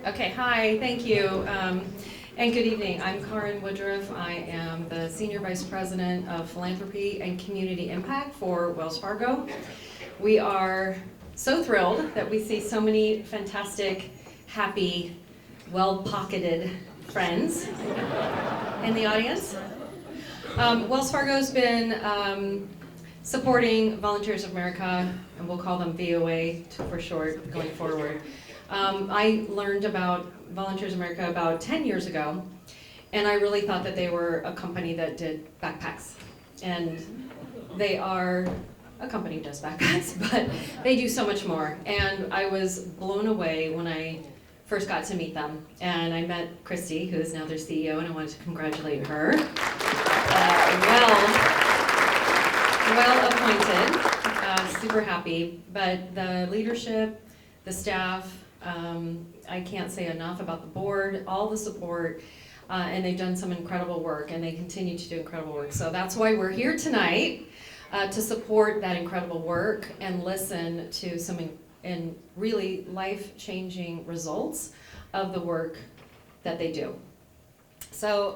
Okay, hi, thank you, and good evening. I'm Karin Woodruff. I am the Senior Vice President of Philanthropy and Community Impact for Wells Fargo. We are so thrilled that we see so many fantastic, happy, well-pocketed friends in the audience. Wells Fargo's been supporting Volunteers of America, and we'll call them VOA for short going forward. I learned about Volunteers of America about 10 years ago, and I really thought that they were a company that did backpacks. And they are a company that does backpacks, but they do so much more. And I was blown away when I first got to meet them. And I met Christy, who is now their CEO, and I wanted to congratulate her. Well appointed, super happy. But the leadership, the staff, I can't say enough about the board, all the support, and they've done some incredible work, and they continue to do incredible work. So that's why we're here tonight, to support that incredible work and listen to some really life-changing results of the work that they do. So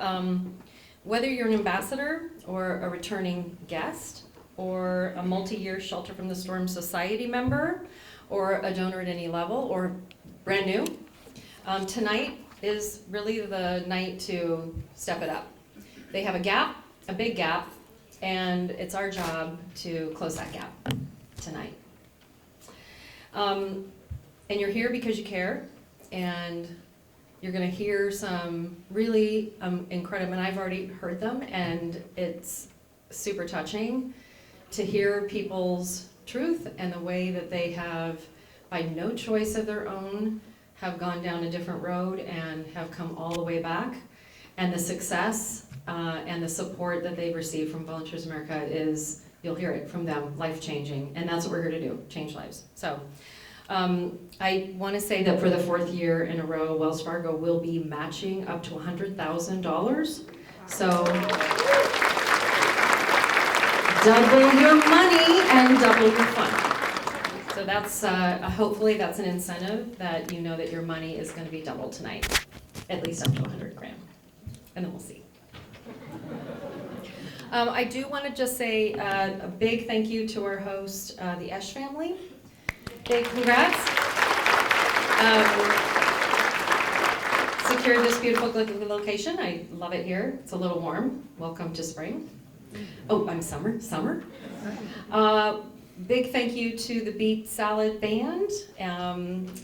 whether you're an ambassador or a returning guest or a multi-year Shelter from the Storm Society member or a donor at any level or brand new, tonight is really the night to step it up. They have a gap, a big gap, and it's our job to close that gap tonight. And you're here because you care, and you're going to hear some really incredible, and I've already heard them, and it's super touching to hear people's truth and the way that they have, by no choice of their own, have gone down a different road and have come all the way back. And the success and the support that they've received from Volunteers of America is, you'll hear it from them, life-changing. And that's what we're here to do, change lives. So I want to say that for the fourth year in a row, Wells Fargo will be matching up to $100,000. So double your money and double your fund. So that's, hopefully that's an incentive that you know that your money is going to be doubled tonight, at least up to 100 grand, and then we'll see. I do want to just say a big thank you to our host, the Esch family. Big congrats. Secured this beautiful location. I love it here. It's a little warm. Welcome to spring. Oh, I'm summer. Big thank you to the Beet Salad Band,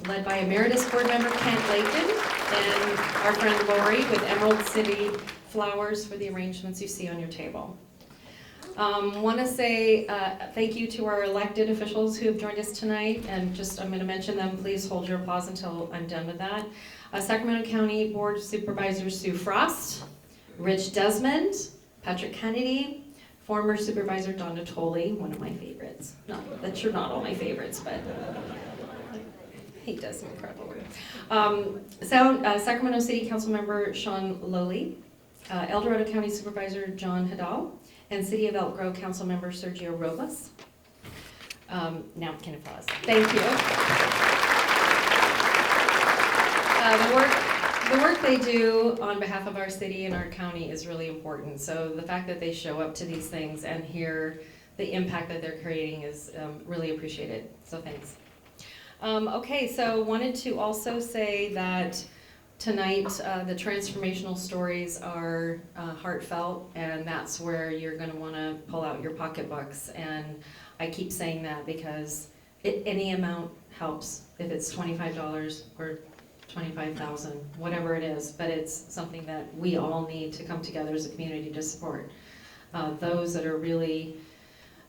led by Emeritus Board Member Kent Lakin and our friend Lori with Emerald City Flowers for the arrangements you see on your table. Want to say thank you to our elected officials who have joined us tonight, and I'm going to mention them. Please hold your applause until I'm done with that. Sacramento County Board Supervisor Sue Frost, Rich Desmond, Patrick Kennedy, former Supervisor Don Natoli, one of my favorites. Not that you're not all my favorites, but he does some incredible work. Sacramento City Council Member Sean Lowey, El Dorado County Supervisor John Hidal, and City of Elk Grove Council Member Sergio Robles. Now can applause. Thank you. The work they do on behalf of our city and our county is really important. So the fact that they show up to these things and hear the impact that they're creating is really appreciated. So thanks. Okay, so wanted to also say that tonight the transformational stories are heartfelt, and that's where you're going to want to pull out your pocketbooks. And I keep saying that because any amount helps, if it's $25 or $25,000, whatever it is, but it's something that we all need to come together as a community to support those that are really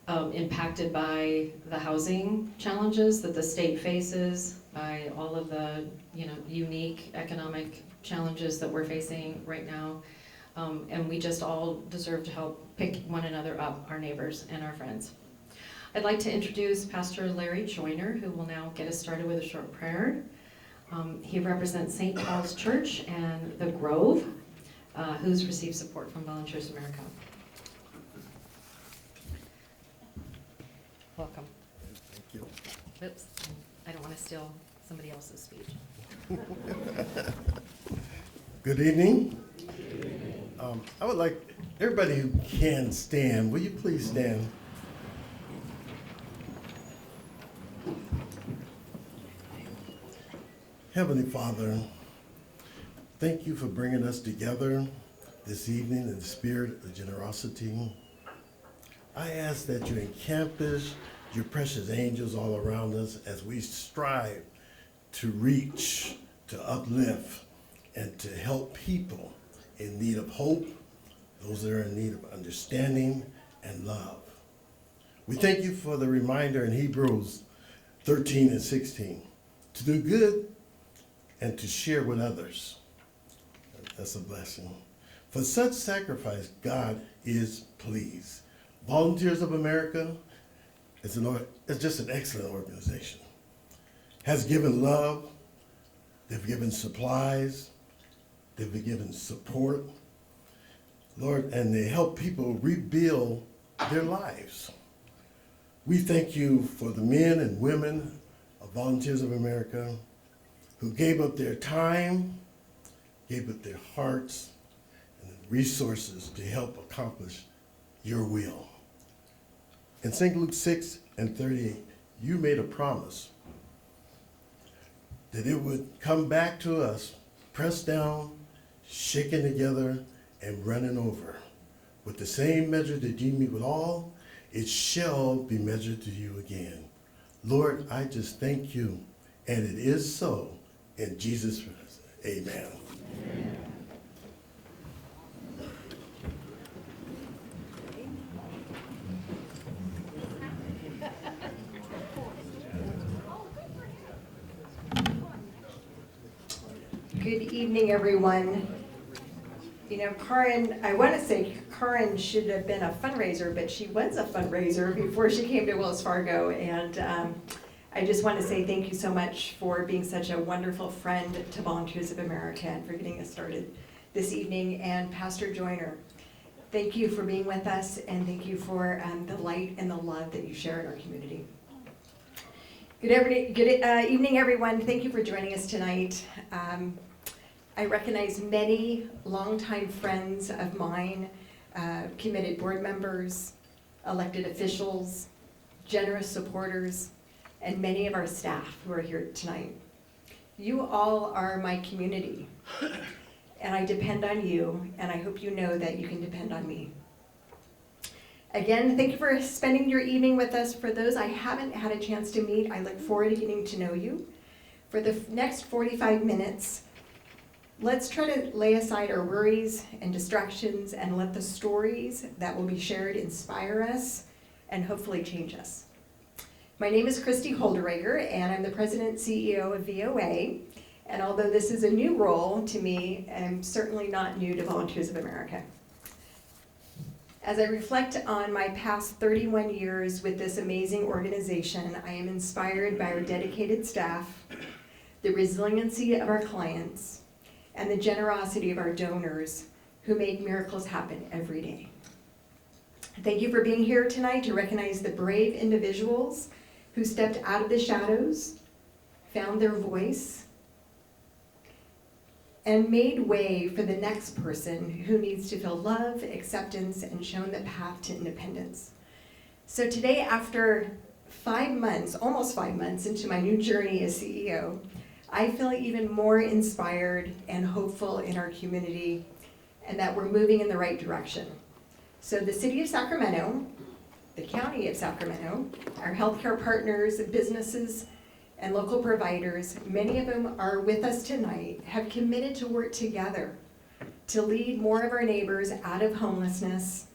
impacted by the housing challenges that the state faces, by all of the unique economic challenges that we're facing right now, and we just all deserve to help pick one another up, our neighbors and our friends. I'd like to introduce Pastor Larry Joyner, who will now get us started with a short prayer. He represents St. Paul's Church and the Grove, who's received support from Volunteers of America. Welcome. Thank you. Oops, I don't want to steal somebody else's speech. Good evening. I would like everybody who can stand, will you please stand? Heavenly Father, thank you for bringing us together this evening in the spirit of generosity. I ask that you encampus your precious angels all around us as we strive to reach, to uplift, and to help people in need of hope, those that are in need of understanding and love. We thank you for the reminder in Hebrews 13 and 16 to do good and to share with others. That's a blessing. For such sacrifice, God is pleased. Volunteers of America is just an excellent organization. Has given love, they've given supplies, they've been given support, Lord, and they help people rebuild their lives. We thank you for the men and women of Volunteers of America who gave up their time, gave up their hearts, and resources to help accomplish your will. In St. Luke 6 and 38, you made a promise that it would come back to us, pressed down, shaken together, and running over. With the same measure that you meet with all, it shall be measured to you again. Lord, I just thank you, and it is so in Jesus' name. Amen. Amen. Good evening, everyone. You know, I want to say Karen should have been a fundraiser, but she was a fundraiser before she came to Wells Fargo. And I just want to say thank you so much for being such a wonderful friend to Volunteers of America and for getting us started this evening. And Pastor Joyner, thank you for being with us, and thank you for the light and the love that you share in our community. Good evening, everyone. Thank you for joining us tonight. I recognize many longtime friends of mine, committed board members, elected officials, generous supporters, and many of our staff who are here tonight. You all are my community, and I depend on you, and I hope you know that you can depend on me. Again, thank you for spending your evening with us. For those I haven't had a chance to meet, I look forward to getting to know you. For the next 45 minutes, let's try to lay aside our worries and distractions and let the stories that will be shared inspire us and hopefully change us. My name is Christy Holdereger, and I'm the President and CEO of VOA. And although this is a new role to me, I'm certainly not new to Volunteers of America. As I reflect on my past 31 years with this amazing organization, I am inspired by our dedicated staff, the resiliency of our clients, and the generosity of our donors who make miracles happen every day. Thank you for being here tonight to recognize the brave individuals who stepped out of the shadows, found their voice, and made way for the next person who needs to feel love, acceptance, and shown the path to independence. So today, after 5 months, almost 5 months into my new journey as CEO, I feel even more inspired and hopeful in our community and that we're moving in the right direction. So the city of Sacramento, the county of Sacramento, our healthcare partners, businesses, and local providers, many of them are with us tonight, have committed to work together to lead more of our neighbors out of homelessness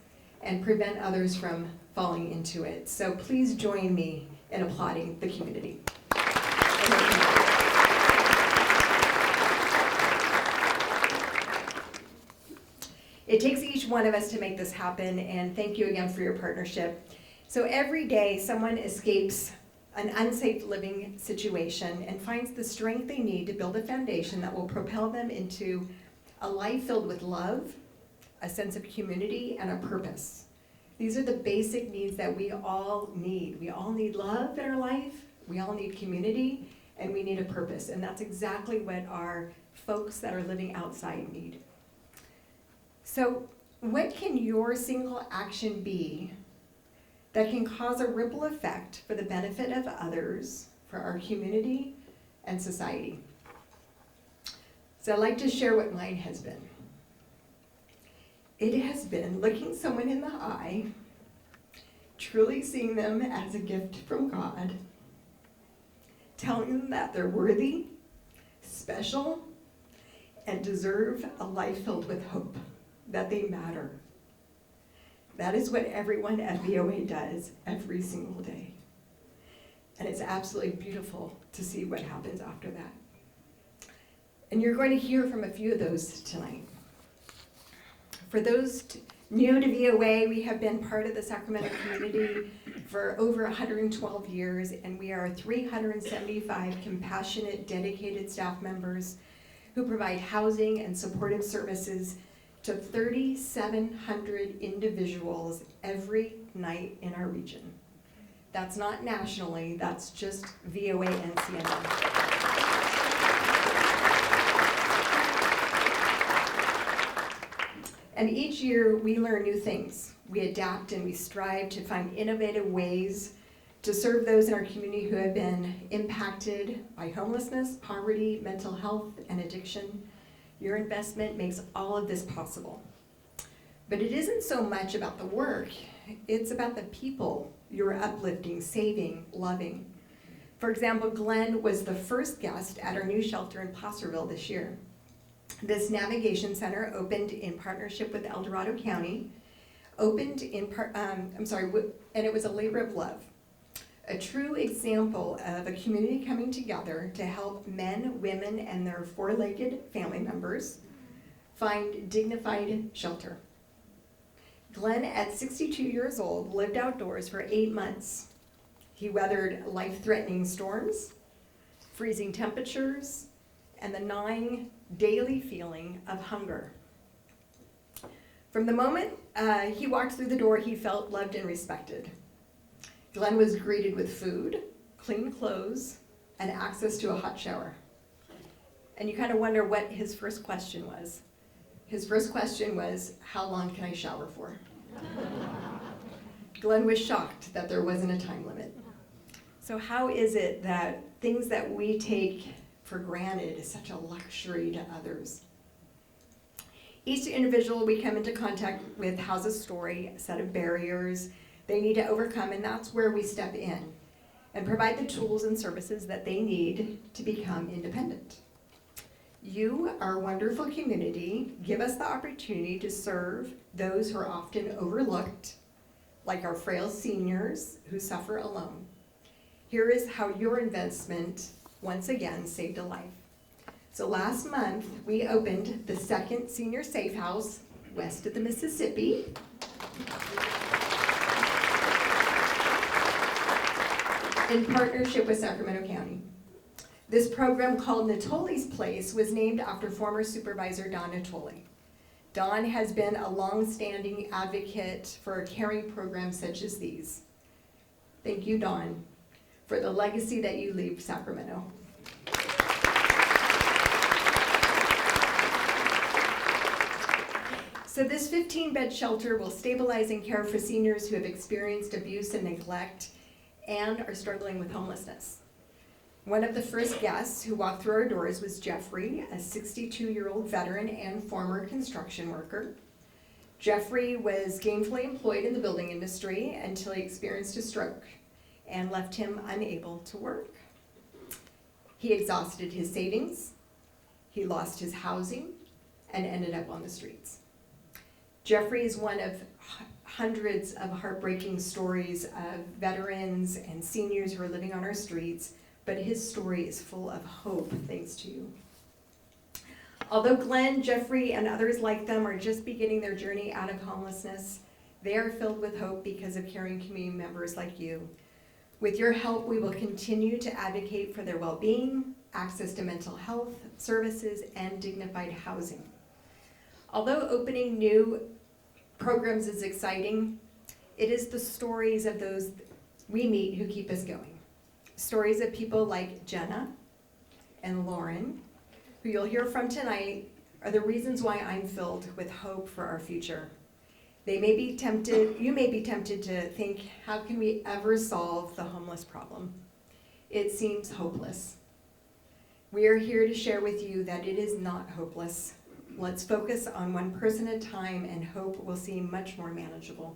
and prevent others from falling into it. So please join me in applauding the community. It takes each one of us to make this happen, and thank you again for your partnership. So every day, someone escapes an unsafe living situation and finds the strength they need to build a foundation that will propel them into a life filled with love, a sense of community, and a purpose. These are the basic needs that we all need. We all need love in our life, we all need community, and we need a purpose. And that's exactly what our folks that are living outside need. So what can your single action be that can cause a ripple effect for the benefit of others, for our community and society? So I'd like to share what mine has been. It has been looking someone in the eye, truly seeing them as a gift from God, telling them that they're worthy, special, and deserve a life filled with hope, that they matter. That is what everyone at VOA does every single day. And it's absolutely beautiful to see what happens after that. And you're going to hear from a few of those tonight. For those new to VOA, we have been part of the Sacramento community for over 112 years, and we are 375 compassionate, dedicated staff members who provide housing and supportive services to 3,700 individuals every night in our region. That's not nationally, that's just VOA and CNN. And each year we learn new things. We adapt and we strive to find innovative ways to serve those in our community who have been impacted by homelessness, poverty, mental health, and addiction. Your investment makes all of this possible. But it isn't so much about the work, it's about the people you're uplifting, saving, loving. For example, Glenn was the first guest at our new shelter in Placerville this year. This navigation center opened in partnership with El Dorado County, and it was a labor of love. A true example of a community coming together to help men, women, and their four-legged family members find dignified shelter. Glenn, at 62 years old, lived outdoors for 8 months. He weathered life-threatening storms, freezing temperatures, and the gnawing daily feeling of hunger. From the moment he walked through the door, he felt loved and respected. Glenn was greeted with food, clean clothes, and access to a hot shower. And you kind of wonder what his first question was. His first question was, how long can I shower for? Glenn was shocked that there wasn't a time limit. So how is it that things that we take for granted is such a luxury to others? Each individual we come into contact with has a story, a set of barriers they need to overcome, and that's where we step in and provide the tools and services that they need to become independent. You, our wonderful community, give us the opportunity to serve those who are often overlooked, like our frail seniors who suffer alone. Here is how your investment once again saved a life. So last month, we opened the second senior safe house west of the Mississippi. In partnership with Sacramento County. This program, called Natoli's Place, was named after former Supervisor Don Natoli. Don has been a long-standing advocate for caring programs such as these. Thank you, Don, for the legacy that you leave Sacramento. So this 15-bed shelter will stabilize and care for seniors who have experienced abuse and neglect and are struggling with homelessness. One of the first guests who walked through our doors was Jeffrey, a 62-year-old veteran and former construction worker. Jeffrey was gainfully employed in the building industry until he experienced a stroke and left him unable to work. He exhausted his savings, he lost his housing, and ended up on the streets. Jeffrey is one of hundreds of heartbreaking stories of veterans and seniors who are living on our streets, but his story is full of hope thanks to you. Although Glenn, Jeffrey, and others like them are just beginning their journey out of homelessness, they are filled with hope because of caring community members like you. With your help, we will continue to advocate for their well-being, access to mental health services, and dignified housing. Although opening new programs is exciting, it is the stories of those we meet who keep us going. Stories of people like Jenna, and Lauren, who you'll hear from tonight, are the reasons why I'm filled with hope for our future. You may be tempted to think, how can we ever solve the homeless problem? It seems hopeless. We are here to share with you that it is not hopeless. Let's focus on one person at a time, and hope will seem much more manageable.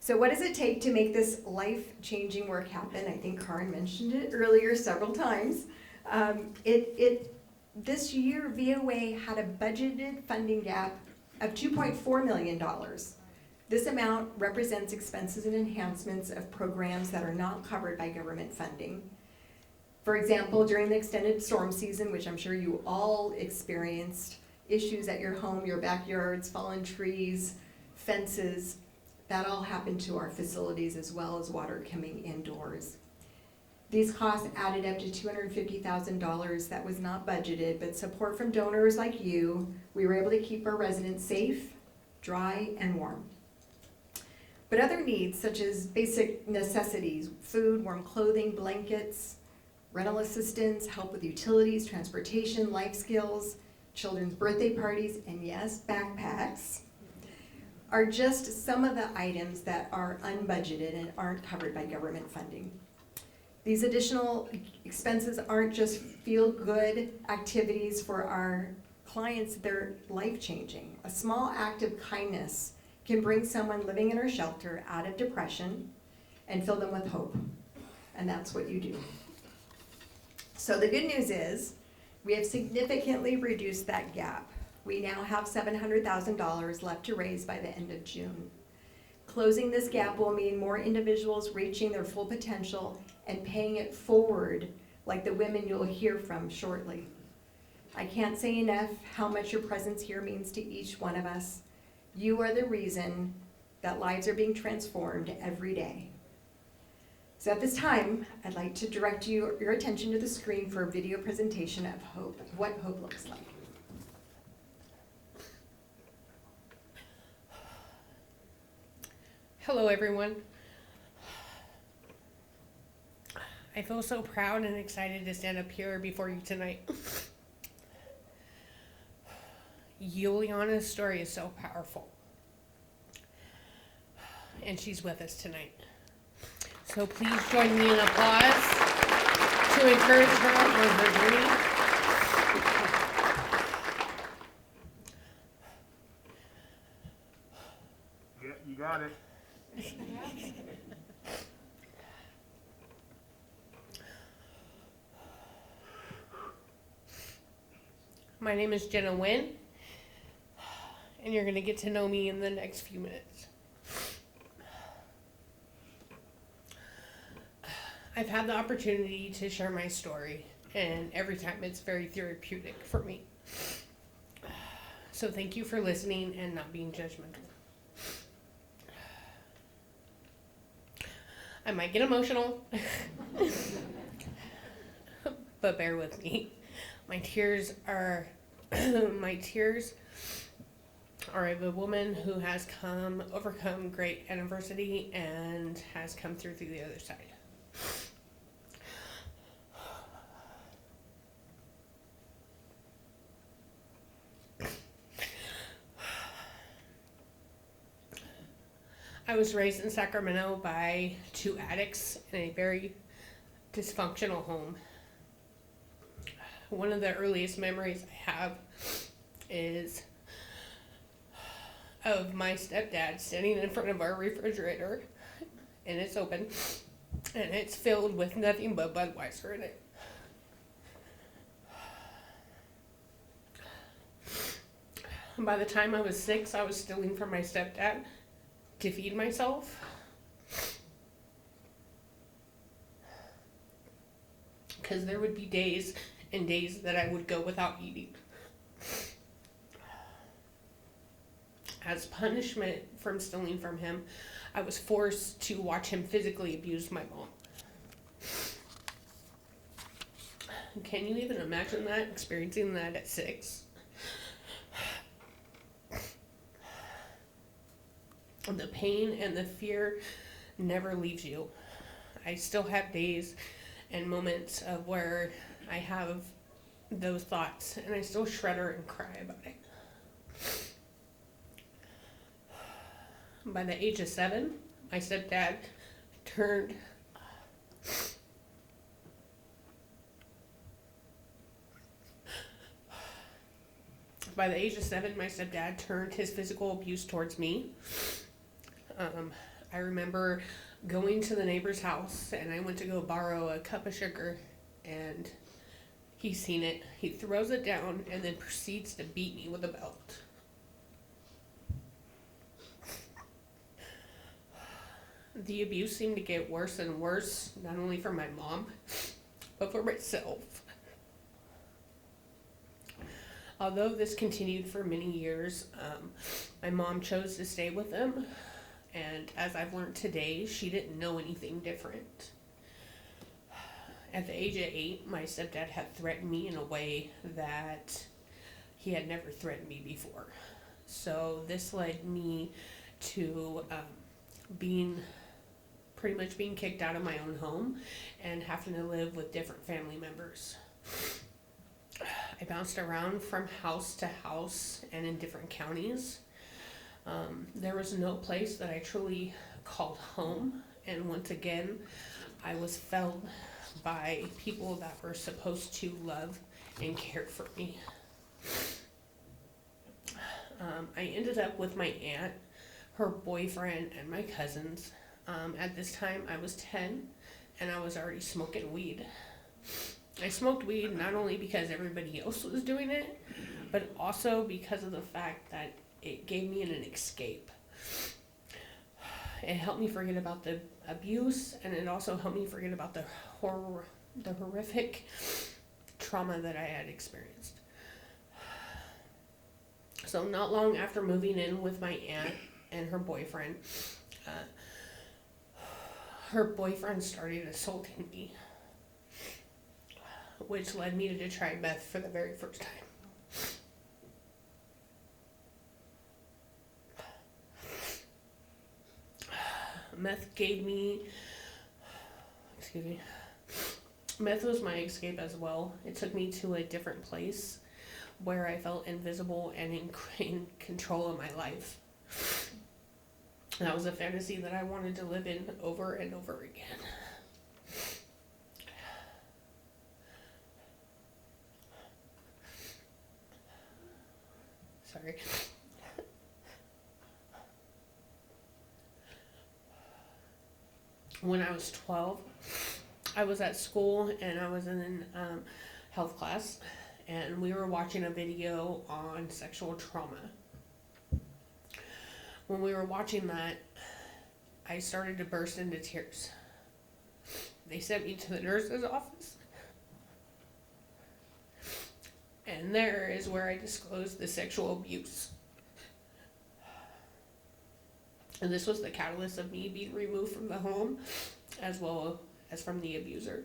So what does it take to make this life-changing work happen? I think Karin mentioned it earlier several times. This year, VOA had a budgeted funding gap of $2.4 million. This amount represents expenses and enhancements of programs that are not covered by government funding. For example, during the extended storm season, which I'm sure you all experienced, issues at your home, your backyards, fallen trees, fences, that all happened to our facilities, as well as water coming indoors. These costs added up to $250,000 that was not budgeted, but support from donors like you, we were able to keep our residents safe, dry, and warm. But other needs, such as basic necessities, food, warm clothing, blankets, rental assistance, help with utilities, transportation, life skills, children's birthday parties, and yes, backpacks, are just some of the items that are unbudgeted and aren't covered by government funding. These additional expenses aren't just feel-good activities for our clients, they're life-changing. A small act of kindness can bring someone living in our shelter out of depression and fill them with hope. And that's what you do. So the good news is, we have significantly reduced that gap. We now have $700,000 left to raise by the end of June. Closing this gap will mean more individuals reaching their full potential and paying it forward, like the women you'll hear from shortly. I can't say enough how much your presence here means to each one of us. You are the reason that lives are being transformed every day. So at this time, I'd like to direct your attention to the screen for a video presentation of hope, what hope looks like. Hello, everyone. I feel so proud and excited to stand up here before you tonight. Yuliana's story is so powerful, and she's with us tonight. So please join me in applause to encourage her on her journey. Yeah, you got it. My name is Jenna Nguyen, and you're going to get to know me in the next few minutes. I've had the opportunity to share my story, and every time it's very therapeutic for me. So thank you for listening and not being judgmental. I might get emotional, but bear with me. My tears are of a woman who has overcome great adversity and has come through the other side. I was raised in Sacramento by two addicts in a very dysfunctional home. One of the earliest memories I have is of my stepdad standing in front of our refrigerator, and it's open, and it's filled with nothing but Budweiser in it. And by the time I was 6, I was stealing from my stepdad to feed myself. Because there would be days and days that I would go without eating. As punishment from stealing from him, I was forced to watch him physically abuse my mom. Can you even imagine that, experiencing that at 6? The pain and the fear never leaves you. I still have days and moments of where I have those thoughts, and I still shudder and cry about it. By the age of 7, my stepdad turned By the age of 7, my stepdad turned his physical abuse towards me. I remember going to the neighbor's house, and I went to go borrow a cup of sugar, and he's seen it. He throws it down and then proceeds to beat me with a belt. The abuse seemed to get worse and worse, not only for my mom, but for myself. Although this continued for many years, my mom chose to stay with him, and as I've learned today, she didn't know anything different. At the age of 8, my stepdad had threatened me in a way that he had never threatened me before. So this led me to pretty much being kicked out of my own home and having to live with different family members. I bounced around from house to house and in different counties. There was no place that I truly called home, and once again, I was felled by people that were supposed to love and care for me. I ended up with my aunt, her boyfriend, and my cousins. At this time, I was 10, and I was already smoking weed. I smoked weed not only because everybody else was doing it, but also because of the fact that it gave me an escape. It helped me forget about the abuse, and it also helped me forget about the horrific trauma that I had experienced. So not long after moving in with my aunt and her boyfriend started assaulting me, which led me to try meth for the very first time. Meth was my escape as well. It took me to a different place where I felt invisible and in control of my life. That was a fantasy that I wanted to live in over and over again. Sorry. When I was 12, I was at school and I was in health class, and we were watching a video on sexual trauma. When we were watching that, I started to burst into tears. They sent me to the nurse's office, and there is where I disclosed the sexual abuse. And this was the catalyst of me being removed from the home, as well as from the abuser.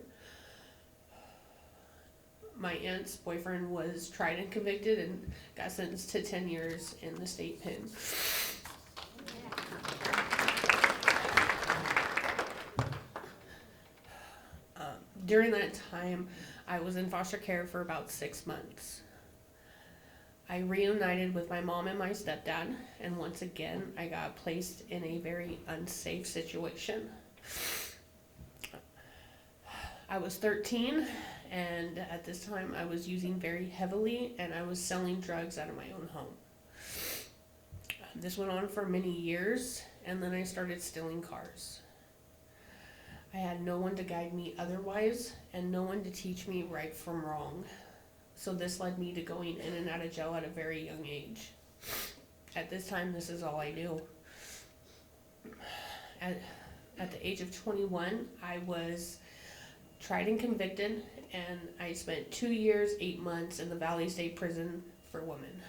My aunt's boyfriend was tried and convicted and got sentenced to 10 years in the state pen. During that time, I was in foster care for about 6 months. I reunited with my mom and my stepdad, and once again, I got placed in a very unsafe situation. I was 13, and at this time, I was using very heavily, and I was selling drugs out of my own home. This went on for many years, and then I started stealing cars. I had no one to guide me otherwise, and no one to teach me right from wrong. So this led me to going in and out of jail at a very young age. At this time, this is all I knew. At the age of 21, I was tried and convicted, and I spent 2 years, 8 months in the Valley State Prison for women.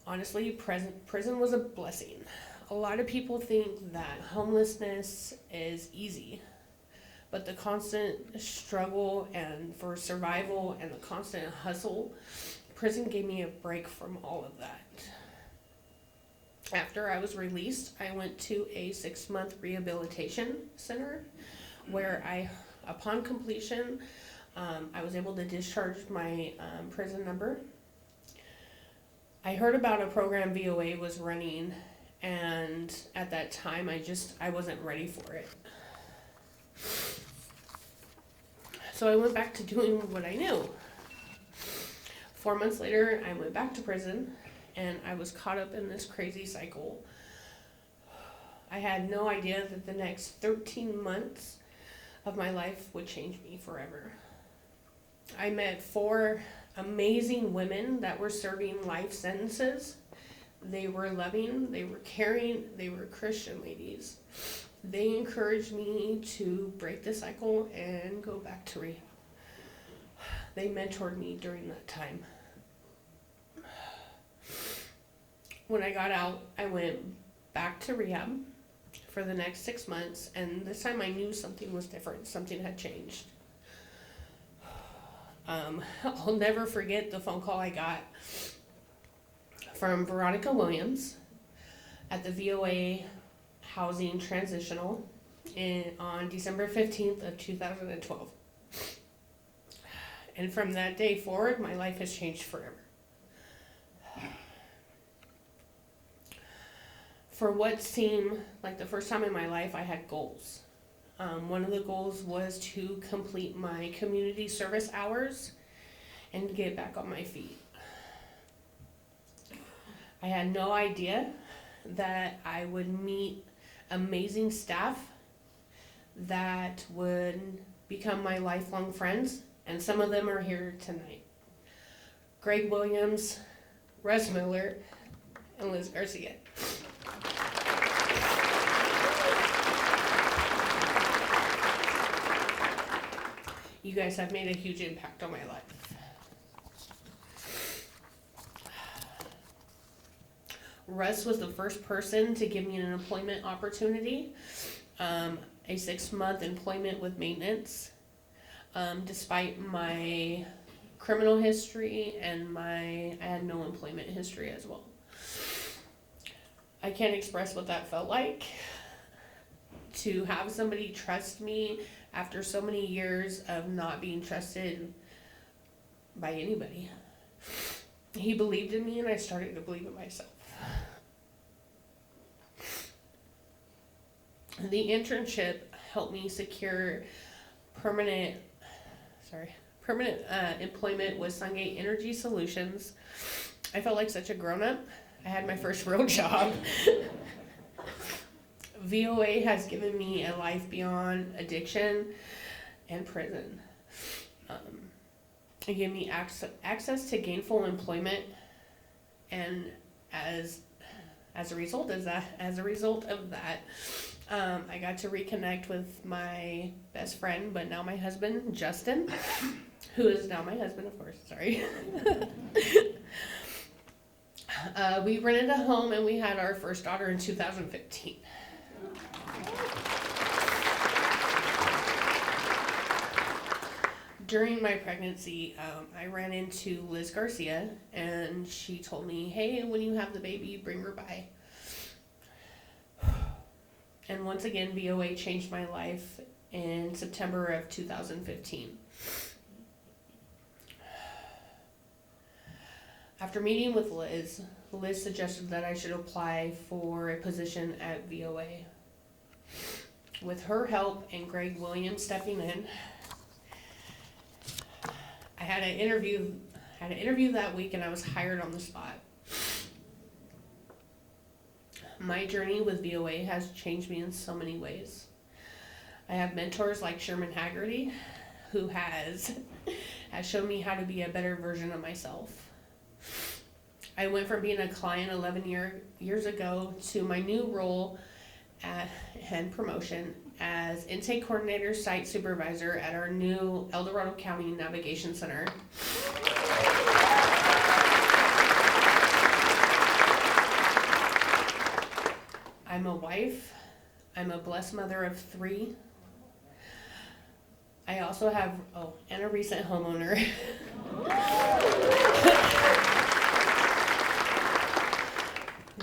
Honestly, prison was a blessing. A lot of people think that homelessness is easy, but the constant struggle and for survival and the constant hustle, prison gave me a break from all of that. After I was released, I went to a 6-month rehabilitation center where I Upon completion, I was able to discharge my prison number. I heard about a program VOA was running, and at that time I wasn't ready for it. So I went back to doing what I knew. 4 months later, I went back to prison, and I was caught up in this crazy cycle. I had no idea that the next 13 months of my life would change me forever. I met 4 amazing women that were serving life sentences. They were loving, they were caring, they were Christian ladies. They encouraged me to break the cycle and go back to rehab. They mentored me during that time. When I got out, I went back to rehab for the next 6 months, and this time I knew something was different, something had changed. I'll never forget the phone call I got from Veronica Williams at the VOA Housing Transitional on December 15th of 2012. And from that day forward, my life has changed forever. For what seemed like the first time in my life, I had goals. One of the goals was to complete my community service hours and get back on my feet. I had no idea that I would meet amazing staff that would become my lifelong friends, and some of them are here tonight. Greg Williams, Russ Miller, and Liz Garcia. You guys have made a huge impact on my life. Russ was the first person to give me an employment opportunity, a 6-month employment with maintenance. Despite my criminal history and I had no employment history as well. I can't express what that felt like, to have somebody trust me after so many years of not being trusted by anybody. He believed in me, and I started to believe in myself. The internship helped me secure permanent employment with Sungate Energy Solutions. I felt like such a grown-up. I had my first real job. VOA has given me a life beyond addiction and prison. It gave me access to gainful employment, and as a result of that, I got to reconnect with my best friend, but now my husband, Justin, who is now my husband, of course. Sorry. We rented a home, and we had our first daughter in 2015. During my pregnancy, I ran into Liz Garcia, and she told me, hey, when you have the baby, bring her by. And once again, VOA changed my life in September of 2015. After meeting with Liz, Liz suggested that I should apply for a position at VOA. With her help and Greg Williams stepping in, I had an interview that week, and I was hired on the spot. My journey with VOA has changed me in so many ways. I have mentors like Sherman Haggerty, who has shown me how to be a better version of myself. I went from being a client 11 years ago to my new role and promotion as intake coordinator site supervisor at our new El Dorado County Navigation Center. I'm a wife. I'm a blessed mother of 3. I also have, and a recent homeowner.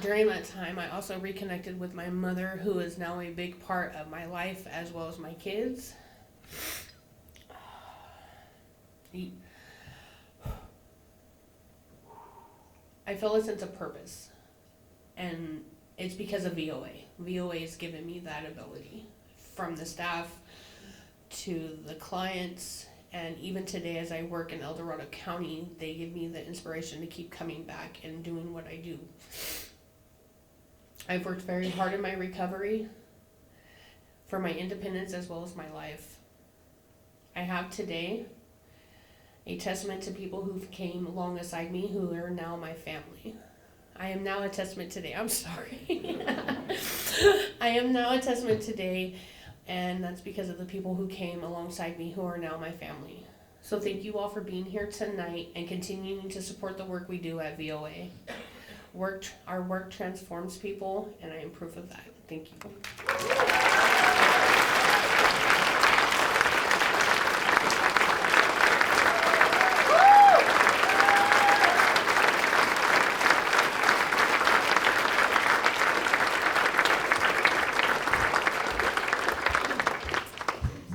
During that time, I also reconnected with my mother, who is now a big part of my life, as well as my kids. I feel a sense of purpose, and it's because of VOA. VOA has given me that ability, from the staff to the clients, and even today as I work in El Dorado County, they give me the inspiration to keep coming back and doing what I do. I've worked very hard in my recovery for my independence as well as my life. I have today a testament to people who came alongside me who are now my family. I am now a testament today. I'm sorry. I am now a testament today, and that's because of the people who came alongside me who are now my family. So thank you all for being here tonight and continuing to support the work we do at VOA. Our work transforms people, and I am proof of that. Thank you.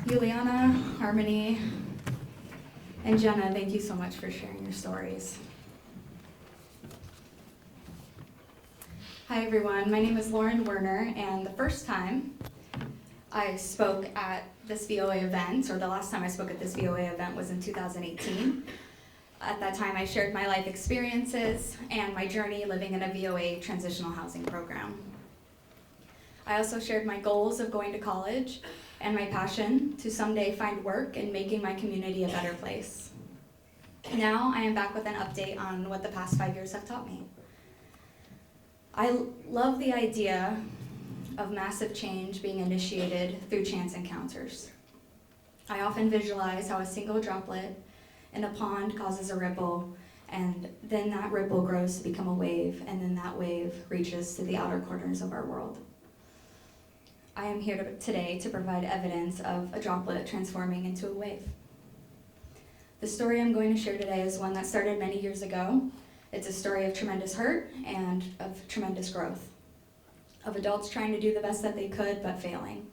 Juliana, Harmony, and Jenna, thank you so much for sharing your stories. Hi everyone, my name is Lauren Werner, and the first time I spoke at this VOA event, or the last time I spoke at this VOA event, was in 2018. At that time I shared my life experiences and my journey living in a VOA transitional housing program. I also shared my goals of going to college and my passion to someday find work and making my community a better place. Now I am back with an update on what the past 5 years have taught me. I love the idea of massive change being initiated through chance encounters. I often visualize how a single droplet in a pond causes a ripple, and then that ripple grows to become a wave, and then that wave reaches to the outer corners of our world. I am here today to provide evidence of a droplet transforming into a wave. The story I'm going to share today is one that started many years ago. It's a story of tremendous hurt and of tremendous growth, of adults trying to do the best that they could but failing.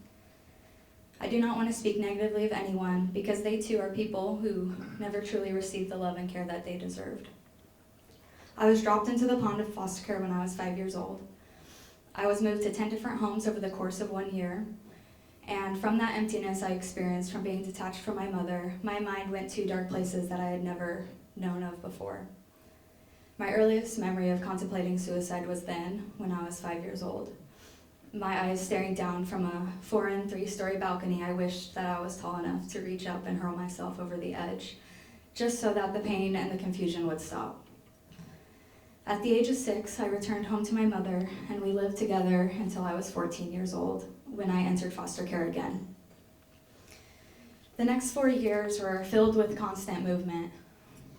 I do not want to speak negatively of anyone because they too are people who never truly received the love and care that they deserved. I was dropped into the pond of foster care when I was 5 years old. I was moved to 10 different homes over the course of 1 year, and from that emptiness I experienced from being detached from my mother, my mind went to dark places that I had never known of before. My earliest memory of contemplating suicide was then, when I was 5 years old. My eyes staring down from a 4- and 3-story balcony, I wished that I was tall enough to reach up and hurl myself over the edge, just so that the pain and the confusion would stop. At the age of 6, I returned home to my mother, and we lived together until I was 14 years old, when I entered foster care again. The next 4 years were filled with constant movement.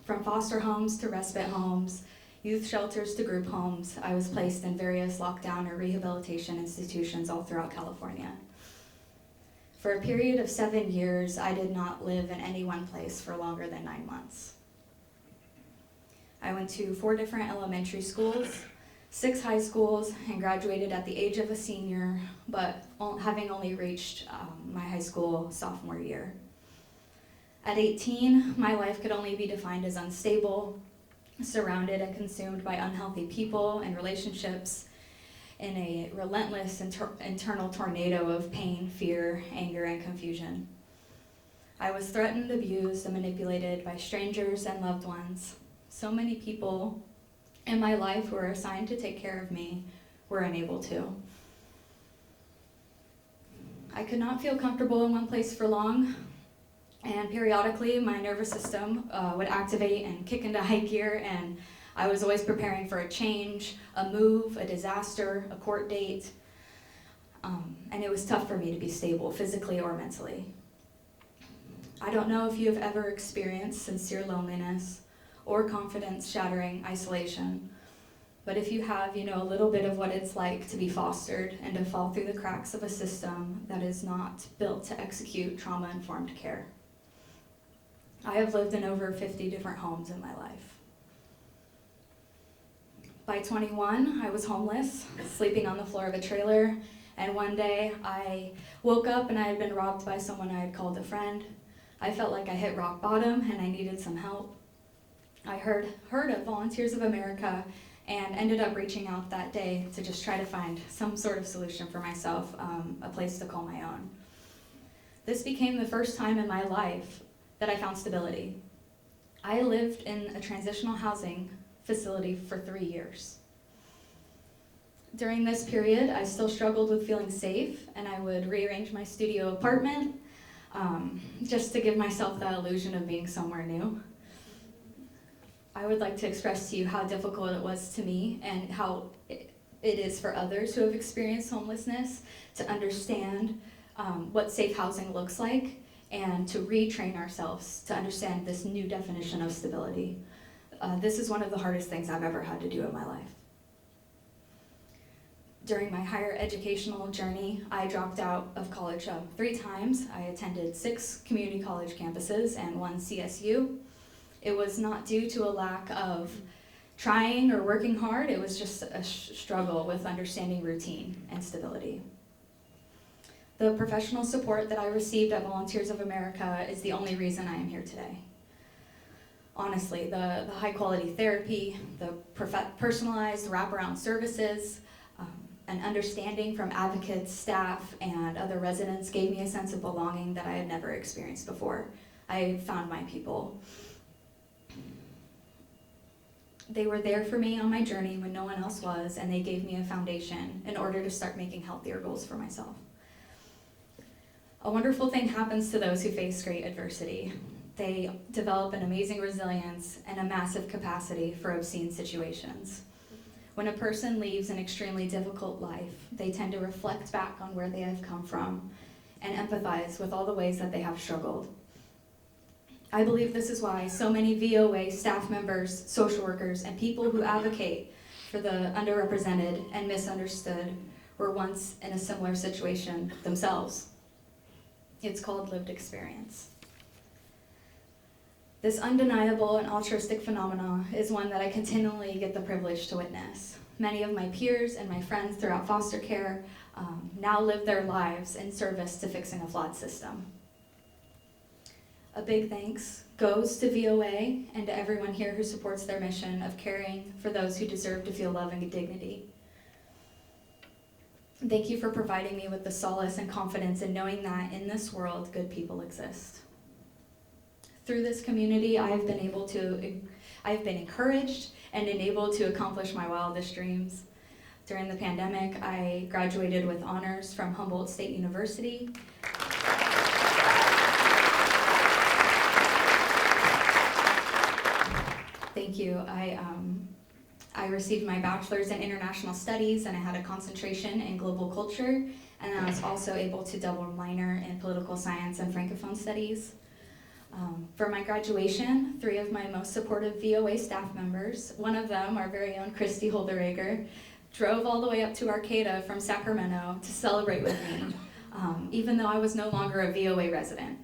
From foster homes to respite homes, youth shelters to group homes, I was placed in various lockdown or rehabilitation institutions all throughout California. For a period of 7 years, I did not live in any one place for longer than 9 months. I went to 4 different elementary schools, 6 high schools, and graduated at the age of a senior, but having only reached my high school sophomore year. At 18, my life could only be defined as unstable, surrounded and consumed by unhealthy people and relationships in a relentless internal tornado of pain, fear, anger, and confusion. I was threatened, abused, and manipulated by strangers and loved ones. So many people in my life who were assigned to take care of me were unable to. I could not feel comfortable in one place for long, and periodically my nervous system would activate and kick into high gear, and I was always preparing for a change, a move, a disaster, a court date, and it was tough for me to be stable physically or mentally. I don't know if you have ever experienced sincere loneliness or confidence-shattering isolation, but if you have, you know a little bit of what it's like to be fostered and to fall through the cracks of a system that is not built to execute trauma-informed care. I have lived in over 50 different homes in my life. By 21, I was homeless, sleeping on the floor of a trailer, and one day I woke up and I had been robbed by someone I had called a friend. I felt like I hit rock bottom and I needed some help. I heard of Volunteers of America and ended up reaching out that day to just try to find some sort of solution for myself, a place to call my own. This became the first time in my life that I found stability. I lived in a transitional housing facility for 3 years. During this period, I still struggled with feeling safe, and I would rearrange my studio apartment just to give myself that illusion of being somewhere new. I would like to express to you how difficult it was to me and how it is for others who have experienced homelessness to understand what safe housing looks like and to retrain ourselves to understand this new definition of stability. This is one of the hardest things I've ever had to do in my life. During my higher educational journey, I dropped out of college 3 times. I attended 6 community college campuses and 1 CSU. It was not due to a lack of trying or working hard, it was just a struggle with understanding routine and stability. The professional support that I received at Volunteers of America is the only reason I am here today. Honestly, the high quality therapy, the personalized wraparound services, and understanding from advocates, staff, and other residents gave me a sense of belonging that I had never experienced before. I found my people. They were there for me on my journey when no one else was, and they gave me a foundation in order to start making healthier goals for myself. A wonderful thing happens to those who face great adversity. They develop an amazing resilience and a massive capacity for obscene situations. When a person leaves an extremely difficult life, they tend to reflect back on where they have come from and empathize with all the ways that they have struggled. I believe this is why so many VOA staff members, social workers, and people who advocate for the underrepresented and misunderstood were once in a similar situation themselves. It's called lived experience. This undeniable and altruistic phenomena is one that I continually get the privilege to witness. Many of my peers and my friends throughout foster care now live their lives in service to fixing a flawed system. A big thanks goes to VOA and to everyone here who supports their mission of caring for those who deserve to feel love and dignity. Thank you for providing me with the solace and confidence in knowing that in this world, good people exist. Through this community, I've been encouraged and enabled to accomplish my wildest dreams. During the pandemic, I graduated with honors from Humboldt State University. Thank you. I received my bachelor's in international studies, and I had a concentration in global culture, and I was also able to double minor in political science and francophone studies. For my graduation, 3 of my most supportive VOA staff members, one of them, our very own Christy Holderegger, drove all the way up to Arcata from Sacramento to celebrate with me, even though I was no longer a VOA resident.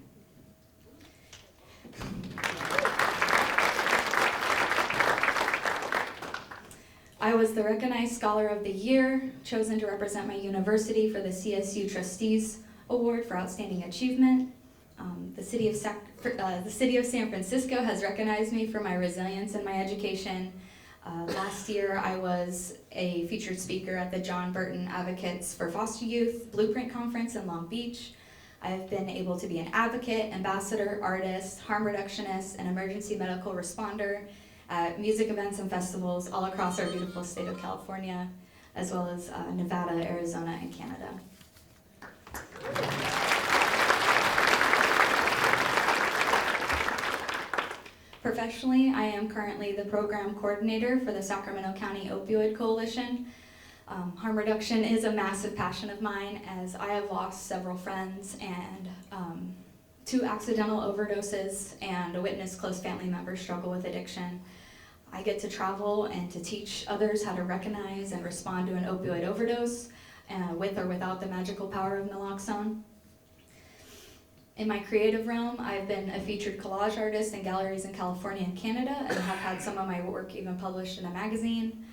I was the recognized Scholar of the Year, chosen to represent my university for the CSU Trustees Award for Outstanding Achievement. The city of San Francisco has recognized me for my resilience in my education. Last year, I was a featured speaker at the John Burton Advocates for Foster Youth Blueprint Conference in Long Beach. I have been able to be an advocate, ambassador, artist, harm reductionist, and emergency medical responder at music events and festivals all across our beautiful state of California, as well as Nevada, Arizona, and Canada. Professionally, I am currently the program coordinator for the Sacramento County Opioid Coalition. Harm reduction is a massive passion of mine, as I have lost several friends and 2 accidental overdoses and witnessed close family members struggle with addiction. I get to travel and to teach others how to recognize and respond to an opioid overdose with or without the magical power of naloxone. In my creative realm, I've been a featured collage artist in galleries in California and Canada, and have had some of my work even published in a magazine.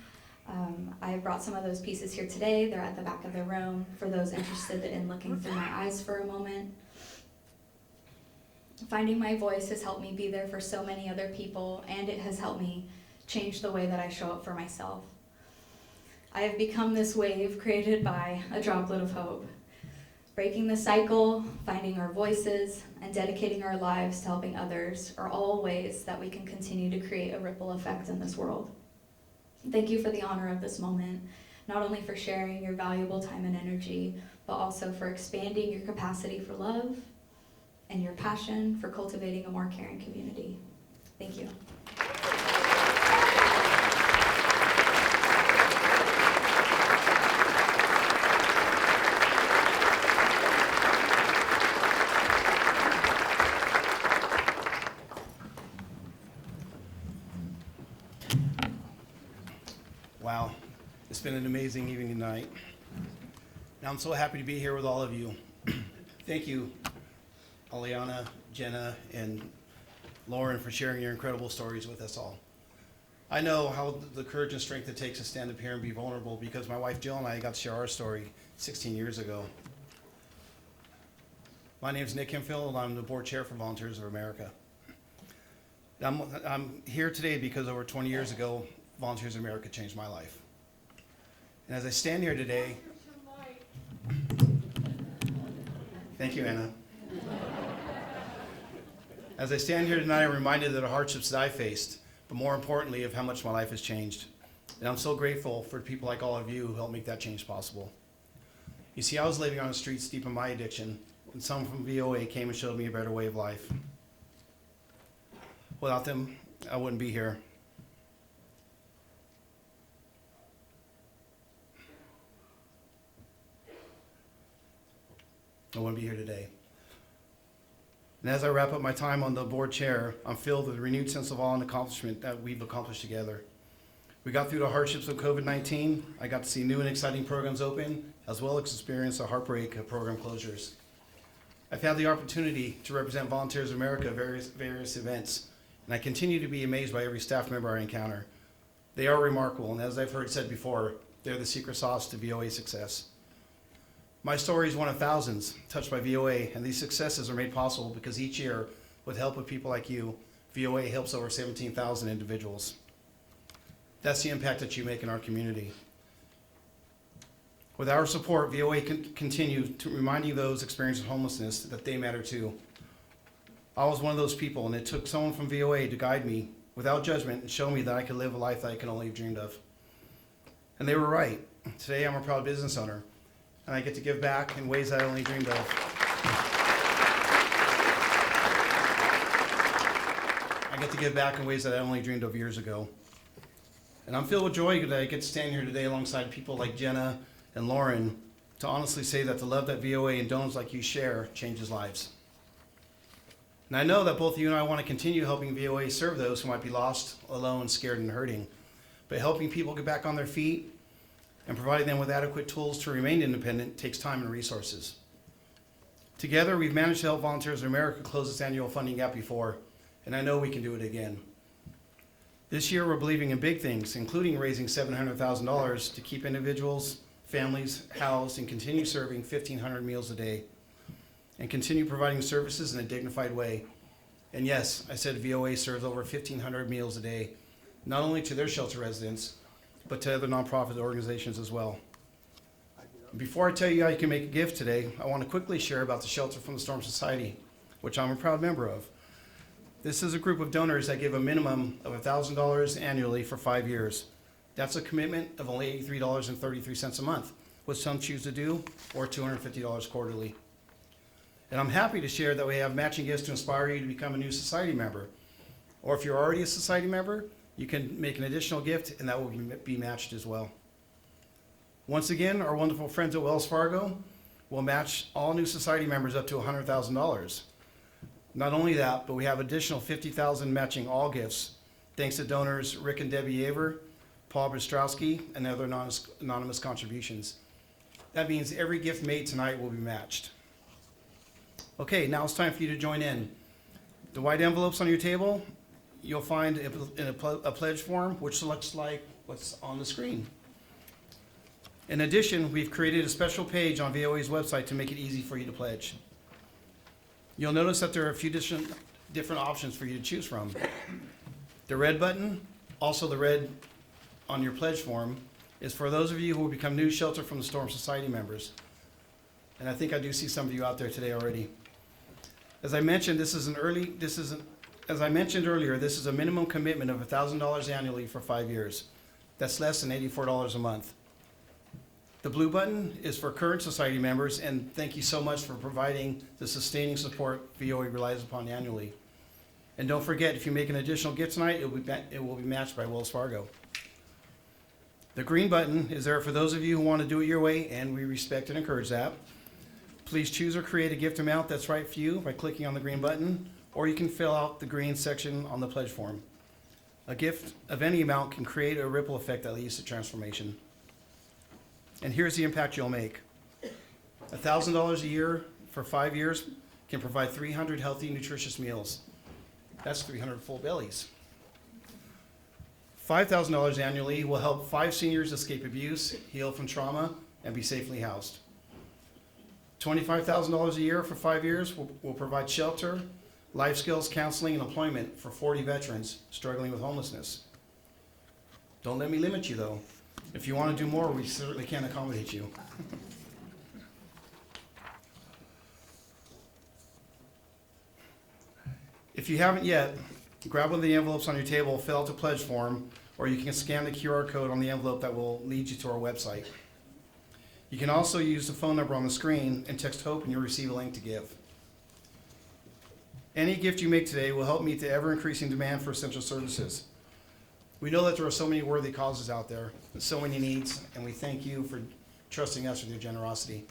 I brought some of those pieces here today. They're at the back of the room for those interested in looking through my eyes for a moment. Finding my voice has helped me be there for so many other people, and it has helped me change the way that I show up for myself. I have become this wave created by a droplet of hope. Breaking the cycle, finding our voices, and dedicating our lives to helping others are all ways that we can continue to create a ripple effect in this world. Thank you for the honor of this moment, not only for sharing your valuable time and energy, but also for expanding your capacity for love and your passion for cultivating a more caring community. Thank you. Wow, it's been an amazing evening tonight. Now I'm so happy to be here with all of you. Thank you, Aliana, Jenna, and Lauren for sharing your incredible stories with us all. I know how the courage and strength it takes to stand up here and be vulnerable because my wife Jill and I got to share our story 16 years ago. My name is Nick Hemphill and I'm the board chair for Volunteers of America. I'm here today because over 20 years ago, Volunteers of America changed my life. And as I stand here today, thank you, Anna. As I stand here tonight, I'm reminded of the hardships that I faced, but more importantly, of how much my life has changed. And I'm so grateful for people like all of you who helped make that change possible. You see, I was living on the streets deep in my addiction, and someone from VOA came and showed me a better way of life. Without them, I wouldn't be here. I wouldn't be here today. And as I wrap up my time on the board chair, I'm filled with a renewed sense of awe and accomplishment that we've accomplished together. We got through the hardships of COVID-19. I got to see new and exciting programs open, as well as experience the heartbreak of program closures. I've had the opportunity to represent Volunteers of America at various events, and I continue to be amazed by every staff member I encounter. They are remarkable, and as I've heard said before, they're the secret sauce to VOA success. My story is one of thousands touched by VOA, and these successes are made possible because each year, with help of people like you, VOA helps over 17,000 individuals. That's the impact that you make in our community. With our support, VOA can continue to reminding those experiencing homelessness that they matter too. I was one of those people, and it took someone from VOA to guide me without judgment and show me that I could live a life that I could only have dreamed of. And they were right. Today, I'm a proud business owner, and I get to give back in ways that I only dreamed of. I get to give back in ways that I only dreamed of years ago. And I'm filled with joy that I get to stand here today alongside people like Jenna and Lauren to honestly say that the love that VOA and donors like you share changes lives. And I know that both you and I want to continue helping VOA serve those who might be lost, alone, scared, and hurting. But helping people get back on their feet and providing them with adequate tools to remain independent takes time and resources. Together, we've managed to help Volunteers of America close its annual funding gap before, and I know we can do it again. This year, we're believing in big things, including raising $700,000 to keep individuals, families housed and continue serving 1,500 meals a day, and continue providing services in a dignified way. And yes, I said VOA serves over 1,500 meals a day, not only to their shelter residents, but to other nonprofit organizations as well. Before I tell you how you can make a gift today, I want to quickly share about the Shelter from the Storm Society, which I'm a proud member of. This is a group of donors that give a minimum of $1,000 annually for 5 years. That's a commitment of only $83.33 a month, which some choose to do, or $250 quarterly. And I'm happy to share that we have matching gifts to inspire you to become a new society member. Or if you're already a society member, you can make an additional gift and that will be matched as well. Once again, our wonderful friends at Wells Fargo will match all new society members up to $100,000. Not only that, but we have additional $50,000 matching all gifts, thanks to donors Rick and Debbie Yaver, Paul Brzestrowski, and other anonymous contributions. That means every gift made tonight will be matched. Okay, now it's time for you to join in. The white envelopes on your table, you'll find in a pledge form, which looks like what's on the screen. In addition, we've created a special page on VOA's website to make it easy for you to pledge. You'll notice that there are a few different options for you to choose from. The red button, also the red on your pledge form, is for those of you who will become new Shelter from the Storm Society members. And I think I do see some of you out there today already. As I mentioned earlier, this is a minimum commitment of $1,000 annually for 5 years. That's less than $84 a month. The blue button is for current society members, and thank you so much for providing the sustaining support VOA relies upon annually. And don't forget, if you make an additional gift tonight, it will be matched by Wells Fargo. The green button is there for those of you who want to do it your way, and we respect and encourage that. Please choose or create a gift amount that's right for you by clicking on the green button, or you can fill out the green section on the pledge form. A gift of any amount can create a ripple effect that leads to transformation. And here's the impact you'll make. $1,000 a year for 5 years can provide 300 healthy, nutritious meals. That's 300 full bellies. $5,000 annually will help 5 seniors escape abuse, heal from trauma, and be safely housed. $25,000 a year for 5 years will provide shelter, life skills, counseling, and employment for 40 veterans struggling with homelessness. Don't let me limit you, though. If you want to do more, we certainly can accommodate you. If you haven't yet, grab one of the envelopes on your table, fill out the pledge form, or you can scan the QR code on the envelope that will lead you to our website. You can also use the phone number on the screen and text HOPE and you'll receive a link to give. Any gift you make today will help meet the ever-increasing demand for essential services. We know that there are so many worthy causes out there, and so many needs, and we thank you for trusting us with your generosity.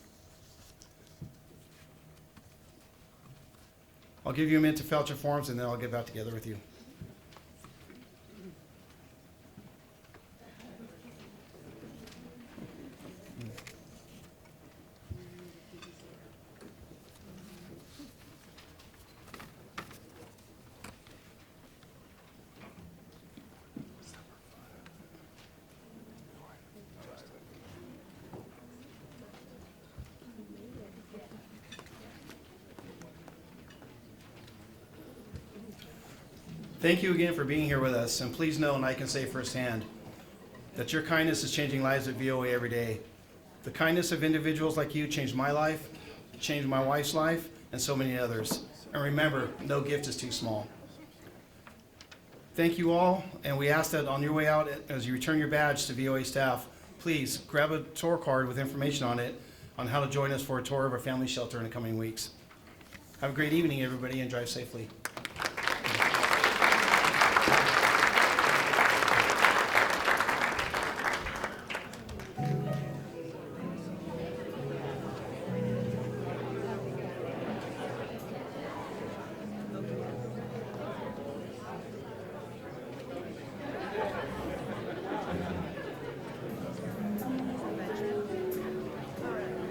I'll give you a minute to fill out your forms, and then I'll get back together with you. Thank you again for being here with us, and please know, and I can say firsthand, that your kindness is changing lives at VOA every day. The kindness of individuals like you changed my life, changed my wife's life, and so many others. And remember, no gift is too small. Thank you all, and we ask that on your way out, as you return your badge to VOA staff, please grab a tour card with information on it on how to join us for a tour of our family shelter in the coming weeks. Have a great evening, everybody, and drive safely.